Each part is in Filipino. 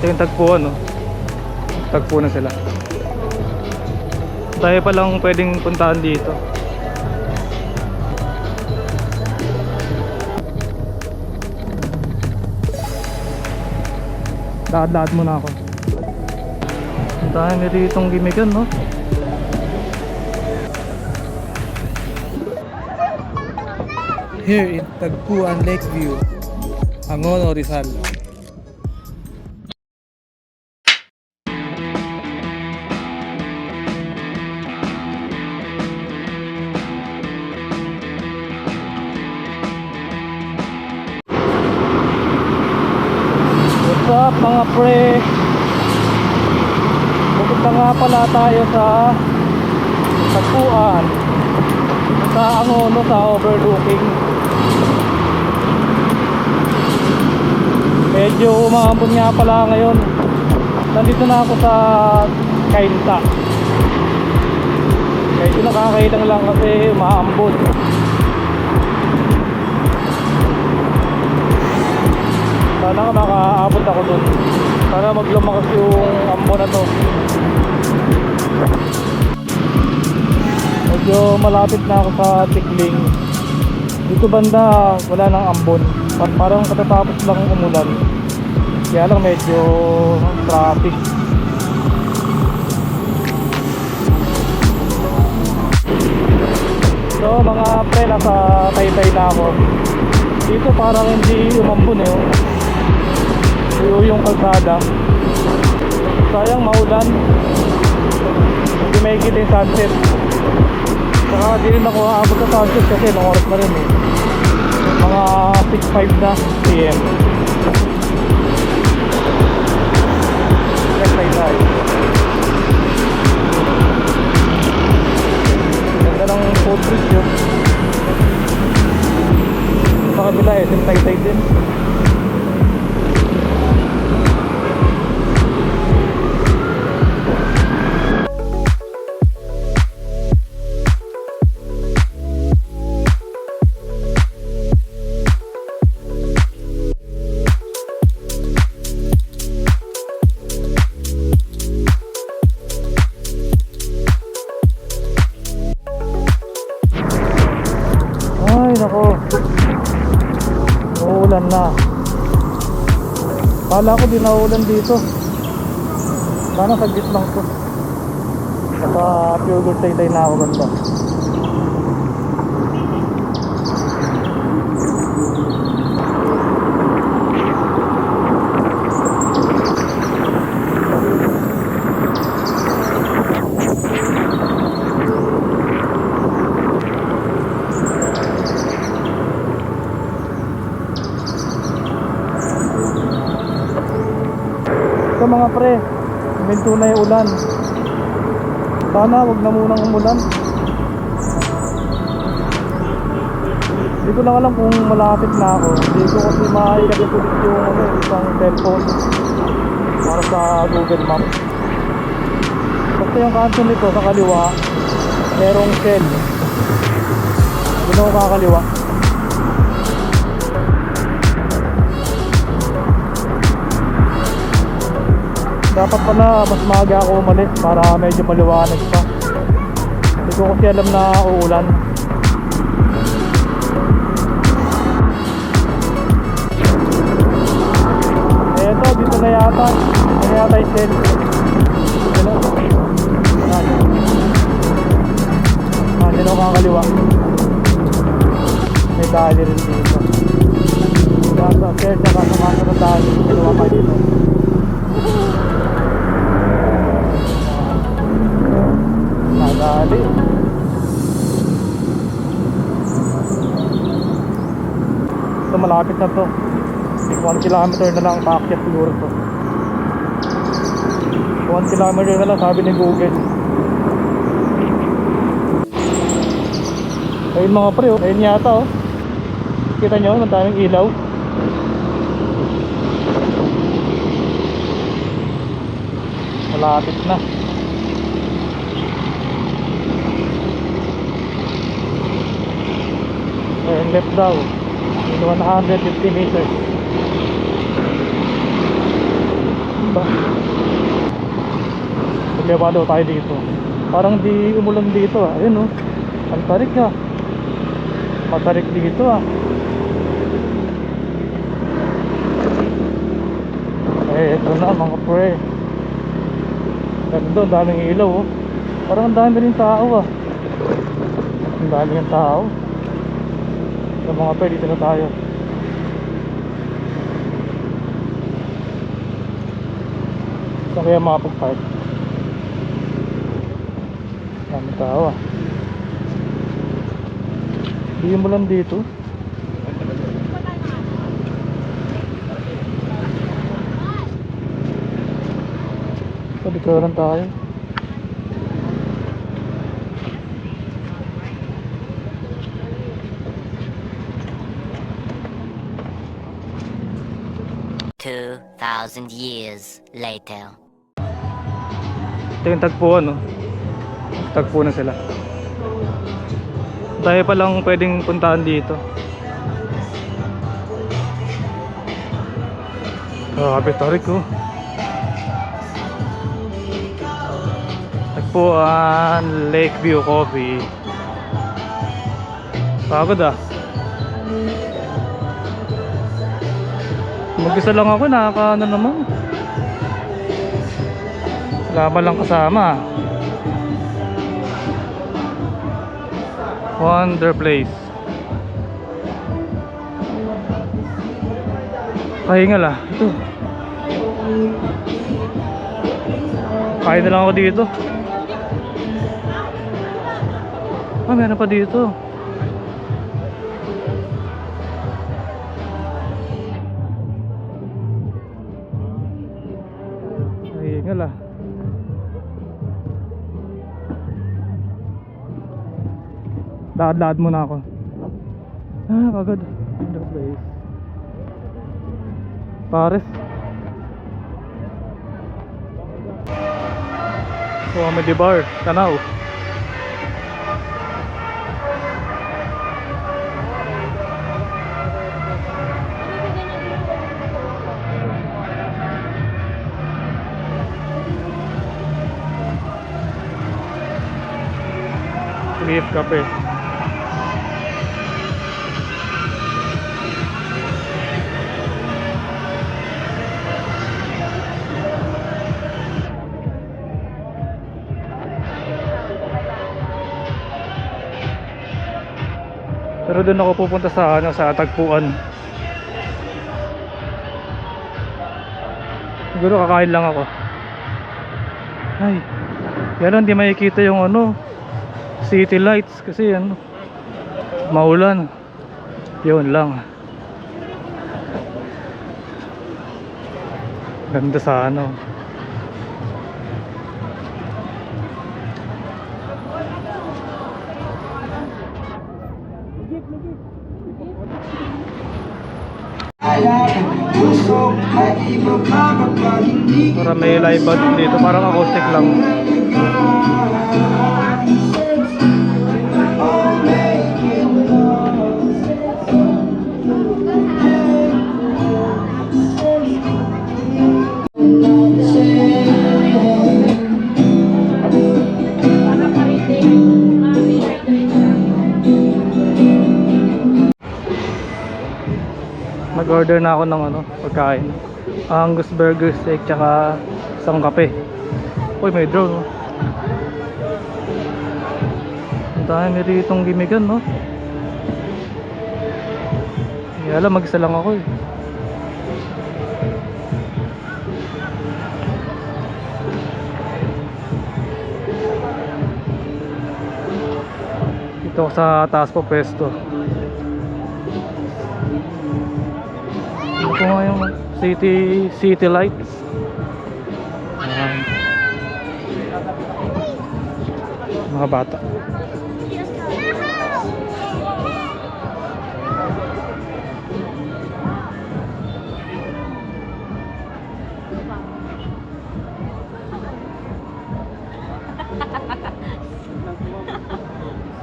Ito yung tagpuan, no? Tagpo na sila. Tayo pa lang pwedeng puntahan dito. Lahat-lahat muna ako. Puntahan nyo ditong gimikan, no? Here in Tagpuan Lakeview, Angono, Rizal. What's up mga pre? Pupunta nga pala tayo sa Tagpuan, sa Angono, sa overlooking. Medyo umaambon nga pala ngayon. Nandito na ako sa Kainta. Medyo nakakailang lang kasi umaambon. Sana makaabot ako dun. Sana maglumakas yung ambon na to. Medyo malapit na ako sa Tikling. Dito banda wala nang ambon. Parang katatapos lang umulan. Kaya lang medyo traffic. So mga pre, nasa Taytay na ako. Dito parang hindi umambon eh. Yung kalsada. Sayang maulan. Hindi may kita yung sunset. Saka di rin ako aabot sa sunset kasi nung oras na rin eh. Mga 6:05 na PM. Next time tayo. Ganda ng food bridge yun. Sa kabila eh, Taytay din. Ako uulan na. Kala ko di naulan dito. Sana saglit lang to. Nasa pure gold Taytay na ako banda. So mga pre, minto na yung ulan. Sana wag na munang umulan. Hindi ko lang alam kung malapit na ako. Hindi ko kasi mailagay ulit yung isang cellphone para sa Google Maps. Kasi yung kanto nito sa kaliwa merong shell. Doon ako kakaliwa. Dapat pala mas maaga ako umalis para medyo maliwanag pa. Hindi ko kasi alam na uulan. Eto, dito na yata. Dito na yata yung shell. Dito ako kakaliwa. May dali rin dito. Sa shell, saka sa mga sa dali. Dalawa pa dito. Dali. Ito malapit na to. 1 kilometer na lang paakyat siguro to. 1 kilometer na lang sabi ni Google. Ayun mga pre, ayun yata oh. Kita nyo, madaming ilaw. Malapit na. Ayun left daw. 150 meters. ba? Maglaba daw tayo dito. Parang di umulan dito ah. Ayun oh. Ang tarik ah. Matarik dito ah. Eh, ito na mga pre. Ganda, ang daming ilaw oh. Parang ang dami rin tao ah. Ang dami ng tao. So mga pre, dito na tayo. Saan kaya makapag-park? Dami tao ah. Hindi mo lang dito. So dito lang tayo. Years later. Ito yung tagpuan no. Tagpo na sila. Tayo pa lang pwedeng puntahan dito. Grabe tarik oh. Tagpuan Lakeview Coffee. Pagod ah. Mag-isa lang ako, nakakaano naman. Wala lang kasama. Wonder Place. Pahingal ah. Ito. Kain na lang ako dito. Ah, meron pa dito. Pahingal ah. Lakad-lakad muna ako. Ah, pagod. Wonder Place. Pares. Comedy bar, Tanaw. Leaf Cafe. Pero doon ako pupunta sa sa tagpuan. Siguro kakain lang ako. Ay, yan hindi makikita yung city lights kasi maulan. Yun lang. Ganda sa para may live band dito, parang acoustic lang. Nag-order na ako ng pagkain. Angus burger steak tsaka isang kape. Uy, may drone no. Ang dami ritong gimigan no. Yala, mag-isa lang ako eh. Dito ako sa taas po pwesto. Ito nga yung city lights. Ayan. Mga bata.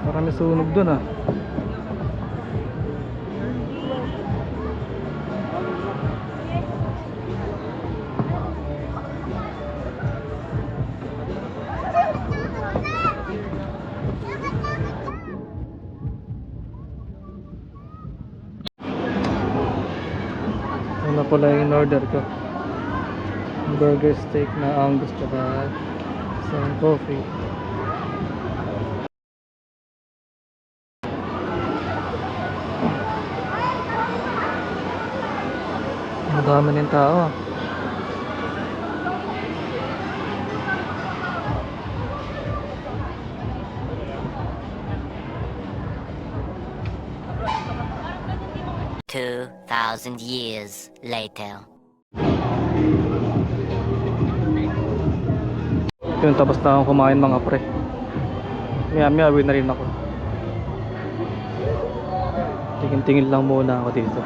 Marami sunog dun ah. pala yung order ko. Burger steak na Angus tsaka isang coffee. Ang dami ng tao. 2,000 years later. Yun, tapos na akong kumain mga pre. Maya uwi na rin ako. Tingin-tingin lang muna ako dito.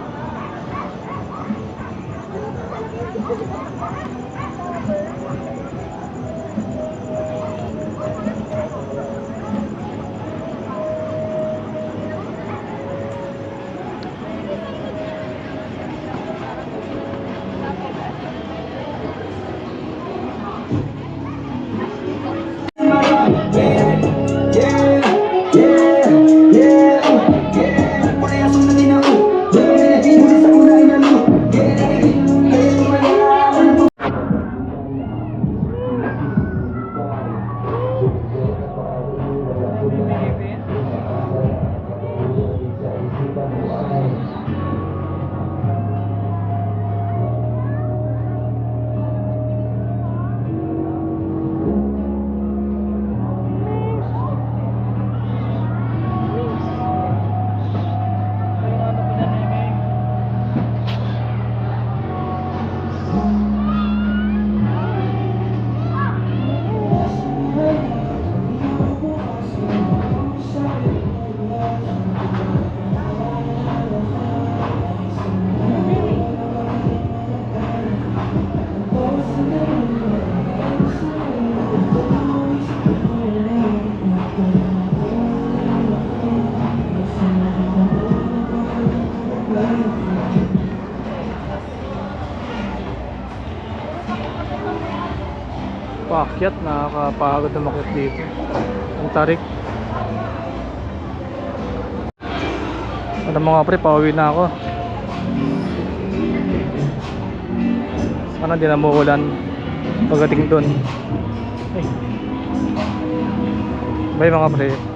Paakyat, nakakapagod na makyat dito. Ang tarik. Ano mga pre, pauwi na ako. Sana di na muulan pagdating doon. Bye mga pre.